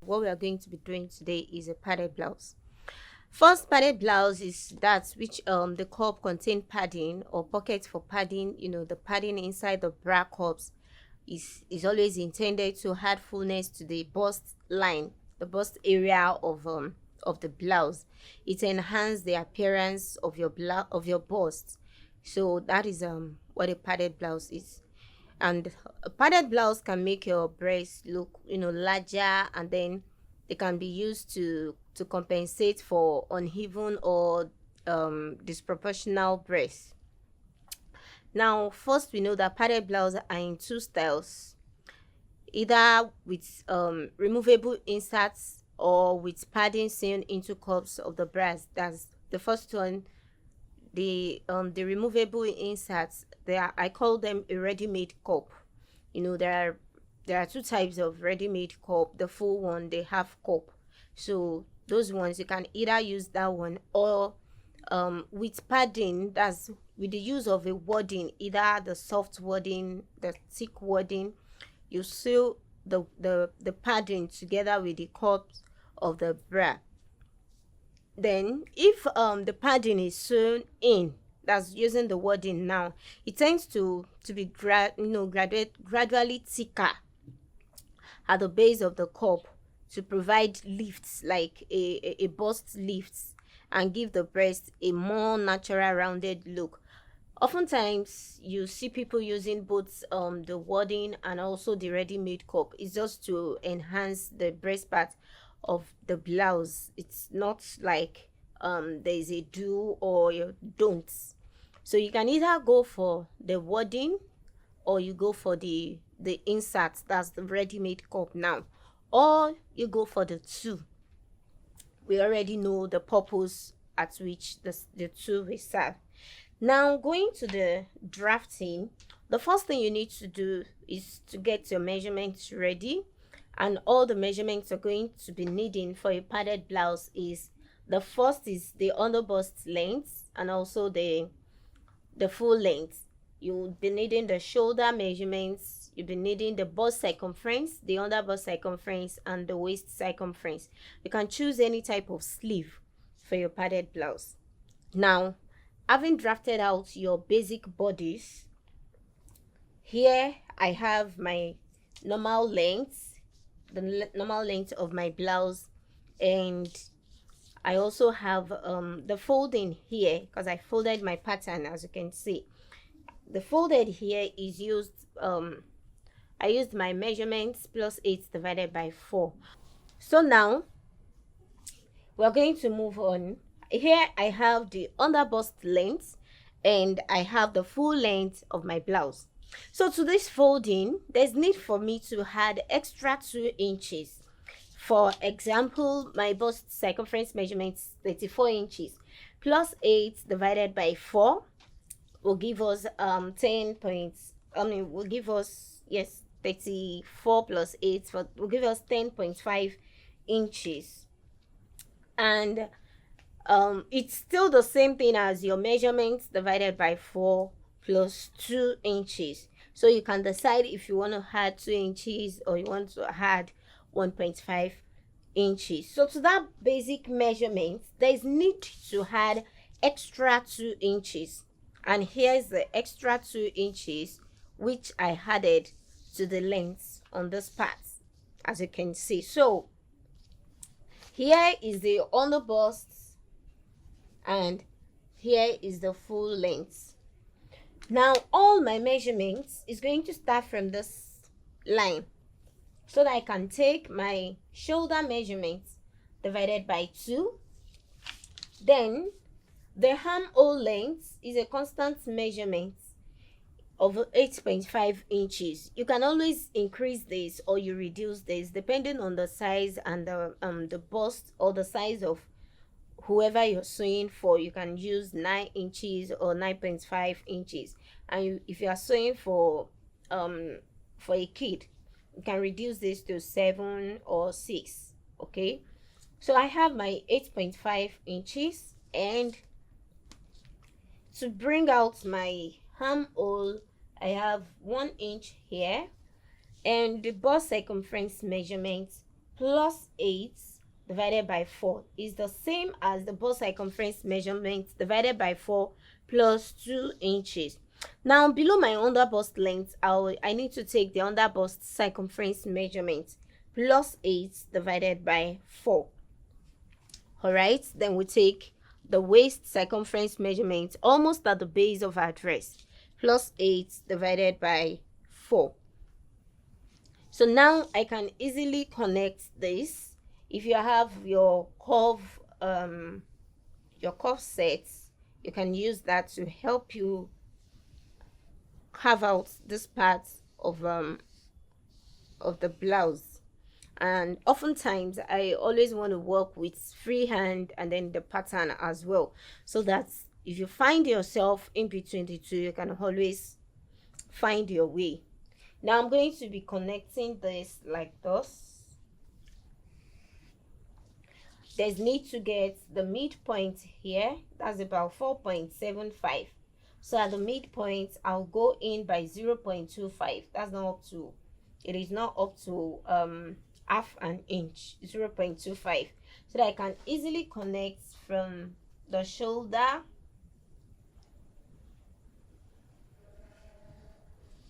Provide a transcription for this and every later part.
What we are going to be doing today is a padded blouse. First padded blouse is that which the cup contain padding or pockets for padding. The padding inside the bra cups is always intended to add fullness to the bust line, the bust area of the blouse. It enhances the appearance of your bust. So that is what a padded blouse is. And a padded blouse can make your breast look larger, and then they can be used to compensate for uneven or disproportional breasts. Now, first, we know that padded blouses are in two styles, either with removable inserts or with padding sewn into cups of the breast. That's the first one. The removable inserts, I call them a ready-made cup. There are two types of ready-made cup. The full one, they have cup. So those ones, you can either use that one or with padding, that's with the use of a wadding, either the soft wadding, the thick wadding. You sew the padding together with the cups of the bra. Then if the padding is sewn in, that's using the wadding now, it tends to be gradually thicker at the base of the cup to provide lifts, like a bust lifts, and give the breast a more natural rounded look. Oftentimes you see people using both the wadding and also the ready-made cup. It's just to enhance the breast part of the blouse. It's not like there's a do or you don't. So you can either go for the wadding or you go for the insert, that's the ready-made cup now, or you go for the two. We already know the purpose at which the two will serve. Now, going to the drafting, the first thing you need to do is to get your measurements ready. And all the measurements you're going to be needing for a padded blouse is, the first is the underbust length and also the full length. You'll be needing the shoulder measurements, you'll be needing the bust circumference, the underbust circumference, and the waist circumference. You can choose any type of sleeve for your padded blouse. Now, having drafted out your basic bodice, here I have my normal length, the normal length of my blouse, and I also have the folding here, because I folded my pattern. As you can see, the folded here is used, I used my measurements plus 8 divided by 4. So now we're going to move on. Here I have the underbust length and I have the full length of my blouse. So to this folding, there's need for me to add extra 2 inches. For example, my bust circumference measurement is 34 inches. Plus 8 divided by 4 will give us 10 points. Will give us, yes, 34 plus 8 will give us 10.5 inches. And it's still the same thing as your measurements divided by 4 plus 2 inches. So you can decide if you want to add 2 inches or you want to add 1.5 inches. So to that basic measurement, there's need to add extra 2 inches. And here's the extra 2 inches which I added to the length on this part, as you can see. So here is the underbust and here is the full length. Now all my measurements is going to start from this line, so that I can take my shoulder measurements divided by 2. Then the armhole length is a constant measurement of 8.5 inches. You can always increase this or you reduce this depending on the size and the bust or the size of whoever you're sewing for. You can use 9 inches or 9.5 inches, and if you are sewing for a kid, you can reduce this to 7 or 6. Okay, so I have my 8.5 inches, and to bring out my armhole, I have 1 inch here, and the bust circumference measurement plus 8 divided by 4 is the same as the bust circumference measurement divided by 4 plus 2 inches. Now below my under bust length, I need to take the under bust circumference measurement plus 8 divided by 4. All right, then we take the waist circumference measurement almost at the base of our dress plus 8 divided by 4. So now I can easily connect this. If you have your curve sets, you can use that to help you carve out this part of the blouse. And oftentimes I always want to work with freehand and then the pattern as well, so that if you find yourself in between the two, you can always find your way. Now I'm going to be connecting this like this. There's need to get the midpoint here. That's about 4.75. So at the midpoint, I'll go in by 0.25. That's not up to, it is not up to half an inch, 0.25. So that I can easily connect from the shoulder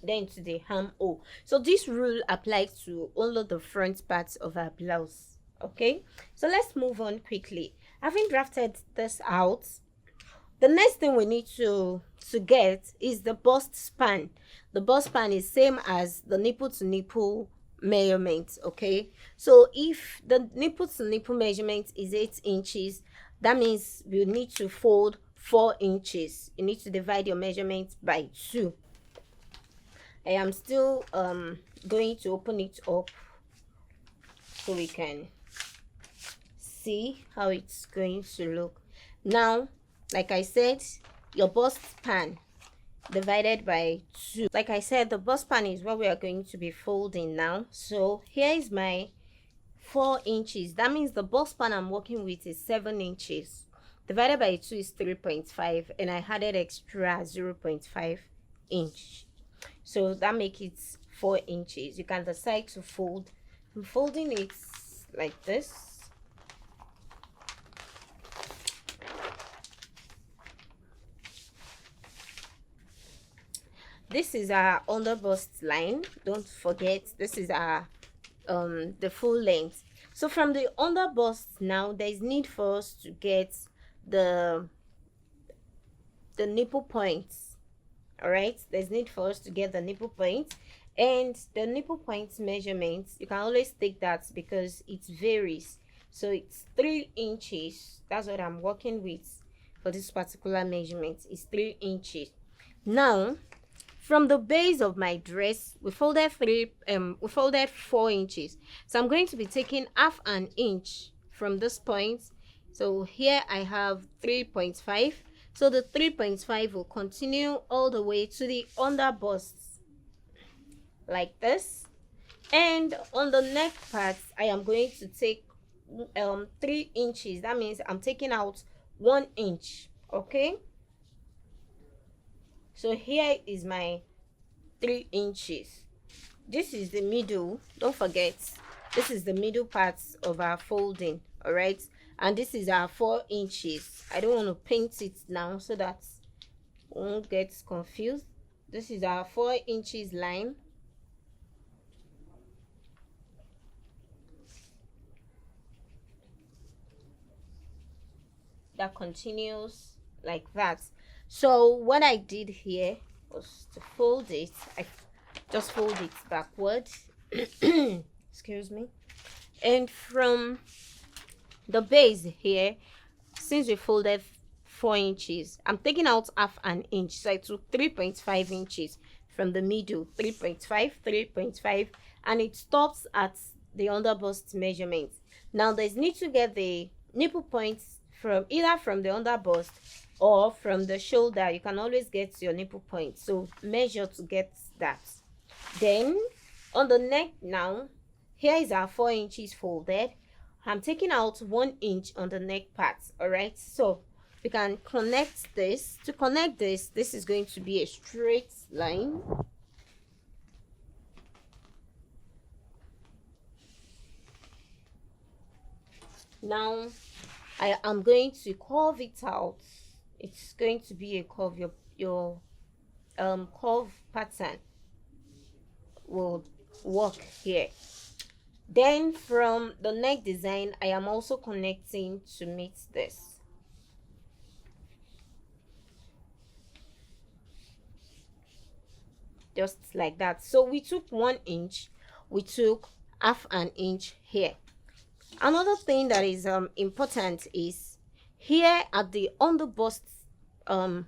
then to the armhole. So this rule applies to all of the front parts of our blouse. Okay, so let's move on quickly. Having drafted this out, the next thing we need to get is the bust span. The bust span is same as the nipple to nipple measurement. Okay, so if the nipple to nipple measurement is 8 inches, that means you need to fold 4 inches. You need to divide your measurement by 2. I am still going to open it up so we can see how it's going to look. Now, like I said, your bust span divided by 2. Like I said, the bust span is what we are going to be folding now. So here is my 4 inches. That means the bust span I'm working with is 7 inches. Divided by 2 is 3.5, and I added extra 0.5 inch. So that makes it 4 inches. You can decide to fold. I'm folding it like this. This is our under bust line. Don't forget, this is our the full length. So from the under bust now, there is need for us to get the nipple points. All right, there's need for us to get the nipple points, and the nipple points measurements, you can always take that because it varies. So it's 3 inches. That's what I'm working with for this particular measurement. It's 3 inches. Now from the base of my dress, we folded 4 inches. So I'm going to be taking half an inch from this point. So here I have 3.5. So the 3.5 will continue all the way to the under bust like this. And on the neck part, I am going to take 3 inches. That means I'm taking out 1 inch. Okay, so here is my 3 inches. This is the middle. Don't forget, this is the middle part of our folding. All right, and this is our 4 inches. I don't want to paint it now so that we won't get confused. This is our 4 inches line. That continues like that. So what I did here was to fold it. I just fold it backward. Excuse me. And from the base here, since we folded 4 inches, I'm taking out half an inch. So I took 3.5 inches from the middle. 3.5, 3.5, and it stops at the under bust measurement. Now there's need to get the nipple points from either from the under bust or from the shoulder. You can always get your nipple point, so measure to get that. Then on the neck now, here is our 4 inches folded. I'm taking out 1 inch on the neck part. All right, so we can connect this. To connect this is going to be a straight line. Now I am going to curve it out. It's going to be a curve. Your curve pattern will work here. Then from the neck design, I am also connecting to meet this. Just like that. So we took 1 inch, we took half an inch here. Another thing that is important is here at the underbust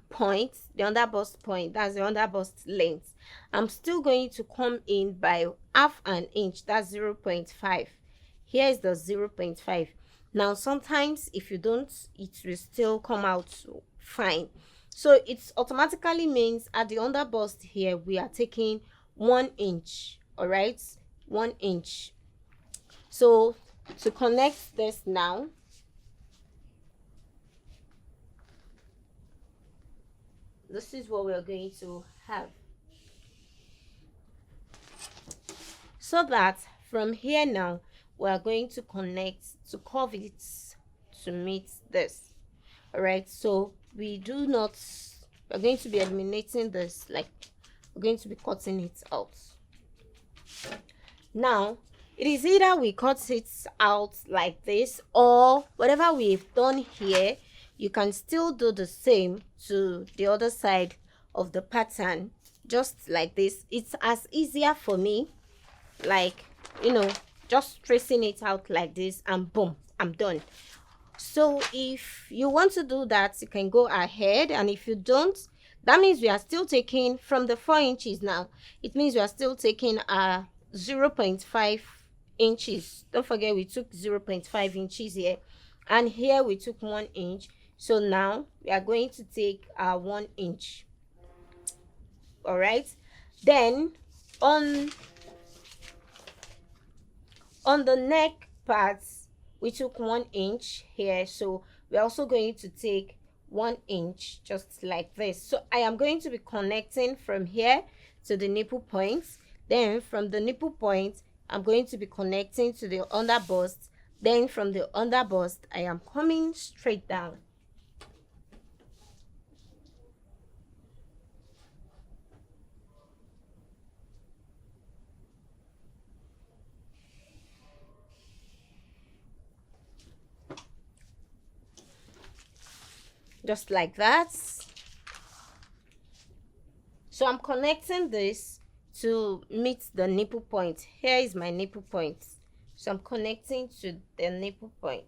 point, the underbust point, that's the underbust length, I'm still going to come in by half an inch, that's 0.5. Here is the 0.5. Now sometimes if you don't, it will still come out fine. So it automatically means at the underbust here we are taking 1 inch. All right, 1 inch. So to connect this now, this is what we're going to have. So that from here now, we're going to connect to curve it to meet this. All right, so we're going to be eliminating this, like we're going to be cutting it out. Now it is either we cut it out like this, or whatever we've done here, you can still do the same to the other side of the pattern, just like this. It's as easier for me, like, you know, just tracing it out like this, and boom, I'm done. So if you want to do that, you can go ahead, and if you don't, that means we are still taking from the 4 inches. Now it means we are still taking 0.5 inches. Don't forget we took 0.5 inches here, and here we took 1 inch. So now we are going to take 1 inch. All right, then on the neck parts we took 1 inch here, so we're also going to take 1 inch, just like this. So I am going to be connecting from here to the nipple points. Then from the nipple point, I'm going to be connecting to the underbust. Then from the underbust, I am coming straight down. Just like that. So I'm connecting this to meet the nipple point. Here is my nipple point, so I'm connecting to the nipple point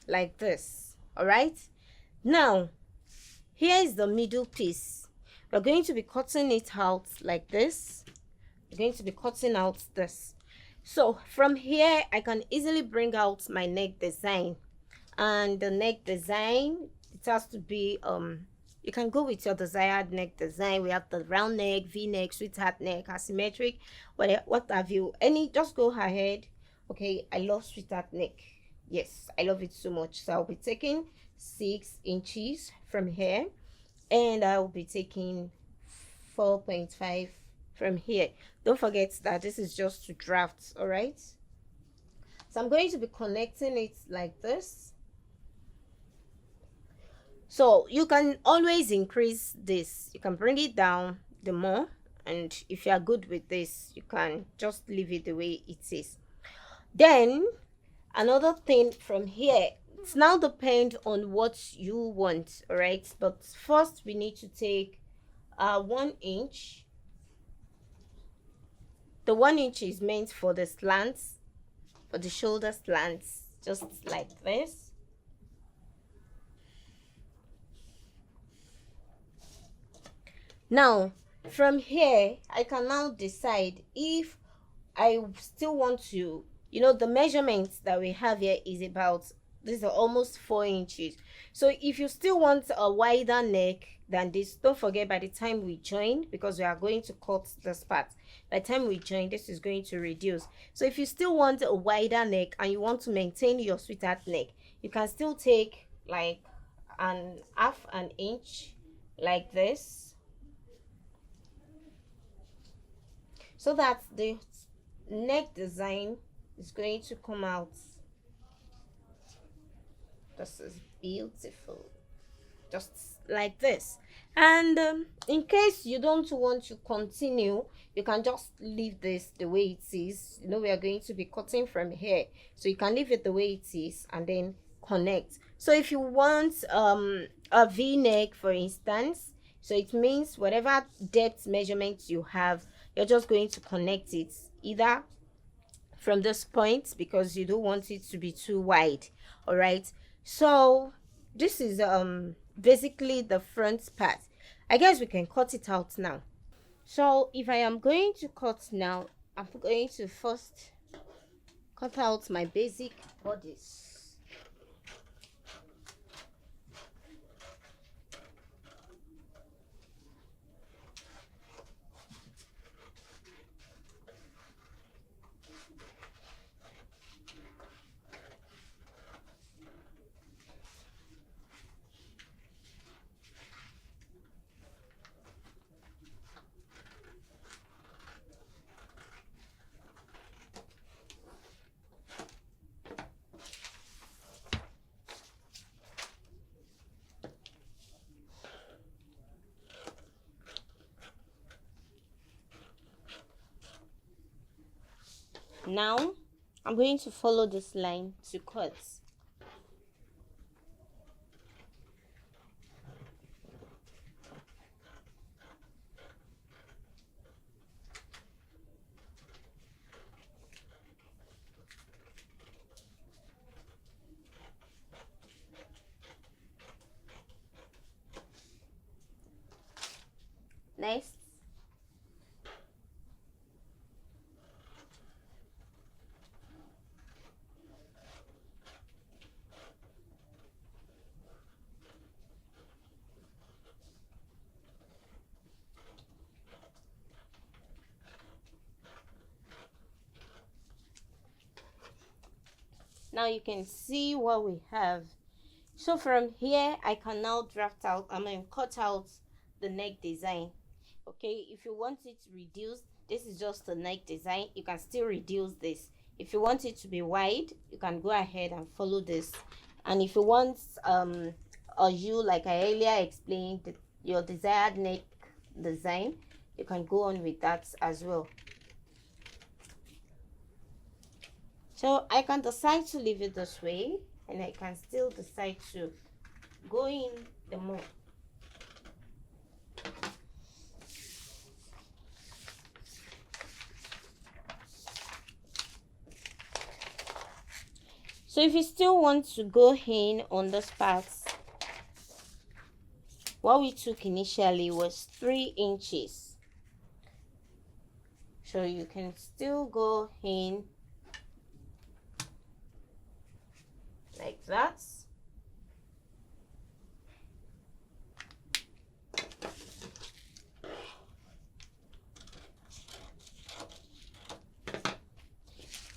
like this. All right, now here is the middle piece. We're going to be cutting it out like this. We're going to be cutting out this. So from here I can easily bring out my neck design, and the neck design, it has to be you can go with your desired neck design. We have the round neck, v-neck, sweetheart neck, asymmetric, what have you, any, just go ahead. Okay, I love sweetheart neck. Yes, I love it so much. So I'll be taking 6 inches from here, and I will be taking 4.5 from here. Don't forget that this is just to draft. All right, so I'm going to be connecting it like this. So you can always increase this, you can bring it down the more, and if you are good with this, you can just leave it the way it is. Then another thing from here, it's now depend on what you want. All right, but first we need to take 1 inch. The 1 inch is meant for the slants, for the shoulder slants, just like this. Now from here I can now decide if I still want to, you know, the measurements that we have here is about, these are almost 4 inches. So if you still want a wider neck than this, don't forget by the time we join, because we are going to cut this part, by the time we join, this is going to reduce. So if you still want a wider neck and you want to maintain your sweetheart neck, you can still take like half an inch like this. so that the neck design is going to come out. This is beautiful, just like this. And in case you don't want to continue, you can just leave this the way it is. You know, we are going to be cutting from here, so you can leave it the way it is and then connect. So if you want a v-neck, for instance, so it means whatever depth measurements you have, you're just going to connect it either from this point, because you don't want it to be too wide. All right, so this is basically the front part. I guess we can cut it out now. So if I am going to cut now, I'm going to first cut out my basic bodice. Now I'm going to follow this line to cut. Next, now you can see what we have. So from here I can now draft out, cut out the neck design. Okay, if you want it reduced, this is just the neck design. You can still reduce this. If you want it to be wide, you can go ahead and follow this. And if you want a U, like I earlier explained, your desired neck design, you can go on with that as well. So I can decide to leave it this way, and I can still decide to go in the more. So if you still want to go in on this part, what we took initially was 3 inches. So you can still go in like that.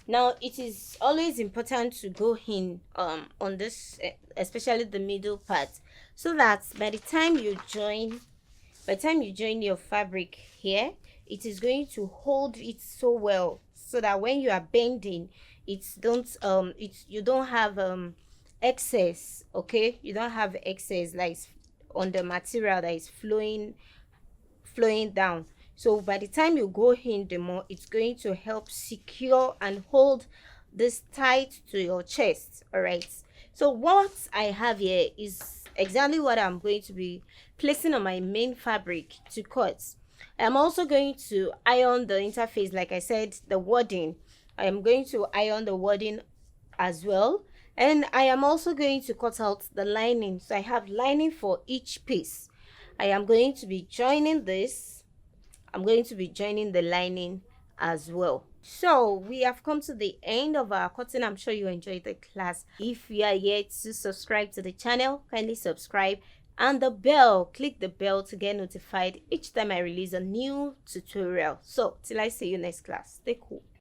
Now it is always important to go in on this, especially the middle part, so that by the time you join your fabric here, it is going to hold it so well, so that when you are bending, you don't have excess. Okay, you don't have excess like on the material that is flowing down. So by the time you go in the more, it's going to help secure and hold this tight to your chest. All right, so what I have here is exactly what I'm going to be placing on my main fabric to cut. I'm also going to iron the interface, like I said, the wording. I am going to iron the wording as well, and I am also going to cut out the lining. So I have lining for each piece. I am going to be joining this. I'm going to be joining the lining as well. So we have come to the end of our cutting. I'm sure you enjoyed the class. If you are yet to subscribe to the channel, kindly subscribe, and the bell, click the bell to get notified each time I release a new tutorial. So till I see you next class, stay cool.